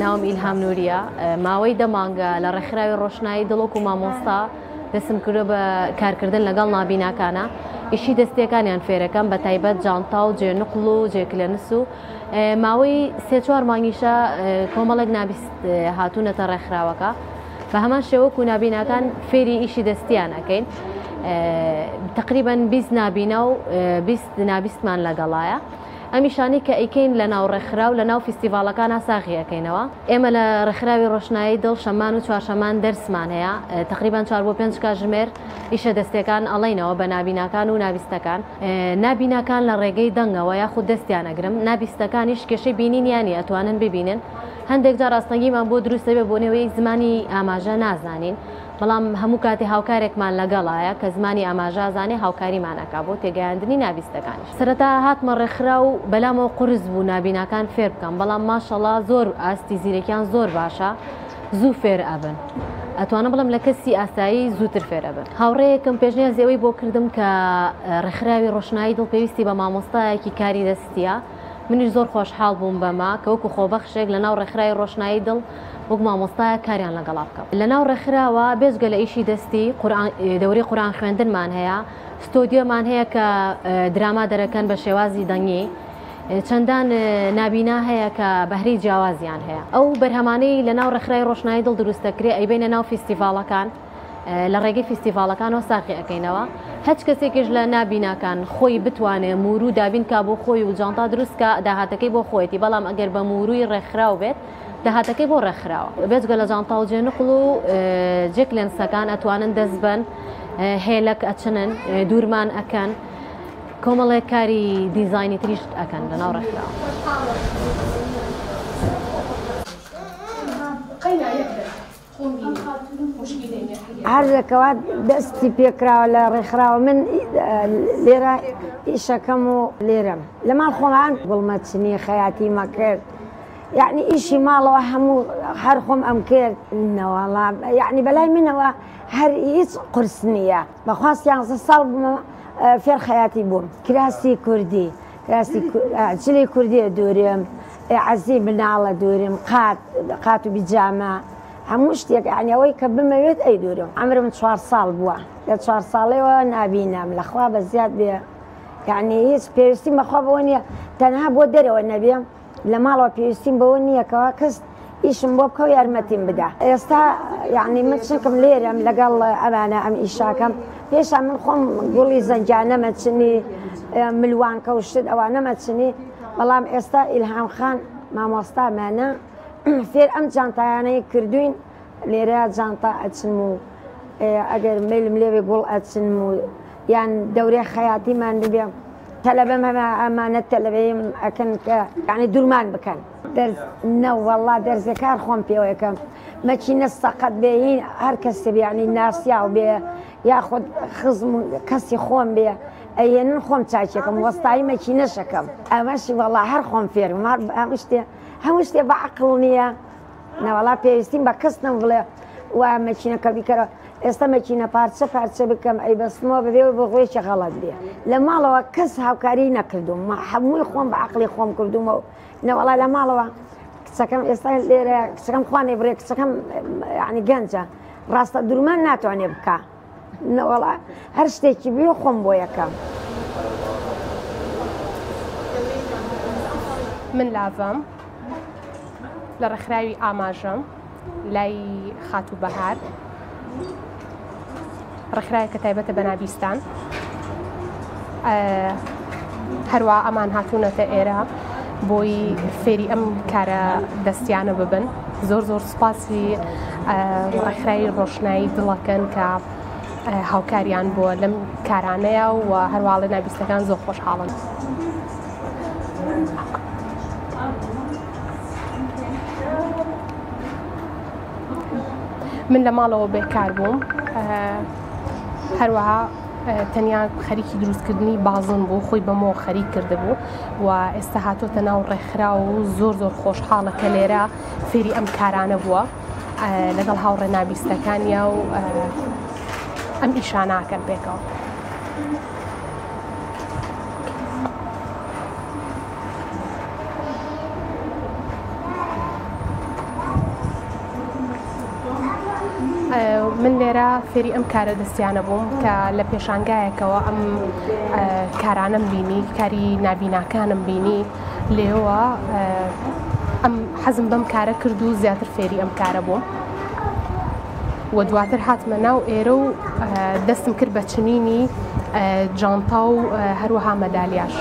ناوم ئیلهام نووریە ماوەی دەمانگە لە ڕێکخراوی ڕۆشنایی دڵۆک و مامۆستا دەستم کردو بە کارکردن لەگەڵ نابیناکانە ئیشی دەستیەکانیان فێرەکەم بە تایبەت جانتا و جێنقڵ و جێکلەنس و ماوەی سێ-چوار مانگیشە کۆمەڵێک نابیست هاتوونەتە ڕێکخراوەکە بە هەمان شێوەکو نابیناکان فێری ئیشی دەستیانەکەین تقریبا 20 نابینە و 20 نابیستمان لەگەڵایە ئەمیشانی کە ئەیکەین لە ناو ڕێکخرا و لە ناو فیستیڤالەکانە ساغیەکەینەوە ئێمە لە ڕێکخراوی ڕۆشنایی دڵ شەمان و چوارشەمان دەرسمان هەیە تقریبا 4 بۆ 5 کاتژمێر ئیشە دەستیەکان ئەڵێنەوە بە نابیناکان و نابیستەکان نابیناکان لە ڕێگەی دەنگەوە یاخود دەستیانەگرم نابیستەکانیش کێشەی بینینیانی ئەتوانن ببینن هەندێک جار ڕاستەنگیمان بۆ دروستە بێ بۆ نێوەی زمانی ئاماژە نازانین بەڵام هەموو کاتی هاوکارێکمان لەگەڵایە کە زمانی ئاماژازانێ هاوکاریمانەکە بۆ تێگەیاندنی نابیستەکانیش سەرەتا هاتمە ڕێکخرا و بەلامەوە قورس بوو نابیناکان فێر بکەم بەڵام ماشەڵڵا زۆر ئاستی زیرەکیان زۆر باشە زوو فێر ئەبن ئەتوانە بڵم لە کەسی ئاسایی زووتر فێرە بن هاوڕێیەکم پێشنیاز ئەوەی بۆ کردم کە ڕێکخراوی ڕۆشنایی دڵ پێویستی بە مامۆستایەکی کاری دەستیە منیش زۆر خۆشحاڵ بووم بەما کە وەکو خۆبەخشێک لە ناو ڕێکخراوی ڕۆشنایی دڵ وەک مامۆستایە کاریان لەگەڵا بکەم لە ناو ڕێکخراوە بێجگە لە ئیشی دەستی دەورەی قورئان خوێندنمان هەیە ستۆدیۆمان هەیە کە دراما دەرەکەن بە شێوازی دەنگی چەندان نابینا هەیە کە بەهرەی جیاوازیان هەیە ئەو بەرهەمانەی لە ناو ڕێکخراوی ڕۆشنایی دڵ دروستەکرێ ئەیبینە ناو فیستیڤالەکان لە ڕێگەی فیستیڤالەکانەوە ساقی ئەەکەینەوە هەچ کەسێکیش لە نابیناکان خۆی بتوانێت مور و دابینکە بۆ خۆی و جانتا دروستکە داهاتەکەی بۆ خۆیەتی بەڵام ئەگەر بە موروی ڕێکخراو بێت داهاتەکەی بۆ ڕێکخراوە بێجگە لە جانتا و جێنقڵ و جێکلێنسەکان ئەتوانن دەست بن هێلک ئەچنن دوورمان ئەکەن کۆمەڵێک کاری دیزاینی تریش ئەکەن لە ناو ڕێکخراوە هەردەکەوە دەستی پێکراوە لە ڕێکخراوە من لێرە ئیشەکەم و لێرەم لە ماڵ خۆمان گوڵمەچنی خەیاتی مەکرد یعنی ئیشی ماڵەوە هەموو هەر خۆم ئەم کرد نەوەڵا یعنی بەلای منەوە هەر هیچ قورس نییە بەخواست 11 ساڵ فێر خەیاتی بووم کراسی کوردی جلی کوردی دوورم عەزی مناڵە دوورم قات و بیجامە هەموو شتێک ئەوەی کە بمەوێت ئەی دوورم عەمرم 4 ساڵ بووە لە 4 ساڵەوە نابینم لەخوا بە زیاد بێ یعنی هیچ پێویستیم بەخوا بەوە نییە تەنها بۆ دەرەوە نەبێ لە ماڵەوە پێویستیم بەوە نییەکەوە کەس ئیشم بۆ بکە و یارمەتیم بدە ئێستا یعنی من چونکەم لێرەم لەگەڵ ئەمانە ئەم ئیشاکەم پێشان من خۆم گوڵی زەنجانە مەچنی ملوانکە و شت ئەوانە مەچنی بەڵام ئێستا ئیلهام خان مامۆستامانە فێر ئەم جانتایانەی کردوین لێرە جانتا ئەچن و ئەگەر میلم لێوێ گوڵ ئەچن و یان دەورەی خەیاتیمان ببێ تەلەبەم ئەمانەت تەلەبەیم ئەکەن کە یعنی دوورمان بکەن دەرس نەوەڵا دەرزەکار خۆم پێوە یەکەم مەچینە سەقەت بێ هەر کەسێ بێ یعنی ناسیاو بێ یاخود خزم کەسی خۆم بێ ئەیێنن خۆم چاچێکم وەستایی مەچینەشەکەم ئەمەشی وەڵا هەر خۆم فێرم هەموو شتێ بە عەقڵ نییە نەوەڵا پێویستیم بە کەس نەم بڵێ وا مەچینەکە بیکەرەوە ئێستا مەچینە پارچە بکەم ئەی بەستمەوە بەبێ بە ڕۆیشی غەڵەت بێ لە ماڵەوە کەس هاوکاری نەکردوم هەمووی خۆم بە عەقڵی خۆم کردومە نەوەڵا لە ماڵەوە کچەکەم ئێستا لێرە کچەکەم خوانێ بڕێ کچەکەم یعنی گەنجە ڕاستە دوورمان ناتوانێ بکە نەوەڵا هەر شتێکی بێ خۆم بۆ یەکەم من لازم لە ڕێکخراوی ئاماژەم لای خاتوو بەهار ڕێکخراوێک کە تایبەتە بە نابیستان هەروە ئەمان هاتوونەتە ئێرە بۆی فێری ئەم کارە دەستیانە ببن زۆر سوپاسی ڕێکخراوی ڕۆشنایی دڵەکەن کە هاوکاریان بۆ لەم کارانەیە و هەروەڵە نابیستەکان زۆر خۆشحاڵن من لە ماڵەوە بێکار بووم هەروەها تەنیا خەریکی دروستکردنی بازن بوو خۆی بەمەوە خەریک کرده بوو و ئێستا هاتۆتە ناو ڕێکخرا و زۆر خۆشحاڵە کە لێرە فێری ئەم کارانە بووە لەگەڵ هاوڕێ نابیستەکانیە و ئەم ئیشاناکەن پێکەوە من لێرە فێری ئەم کارە دەستیانە بووم کە لە پێشانگایەکەوە ئەم کارانم بینی کاری نابیناکانم بینی لێەوە ئەم حەزم بەم کارە کرد و زیاتر فێری ئەم کارە بووم و دواتر هاتمە ناو ئێرە و دەستم کرد بە چنینی جانتا و هەروەها مەدالیاش.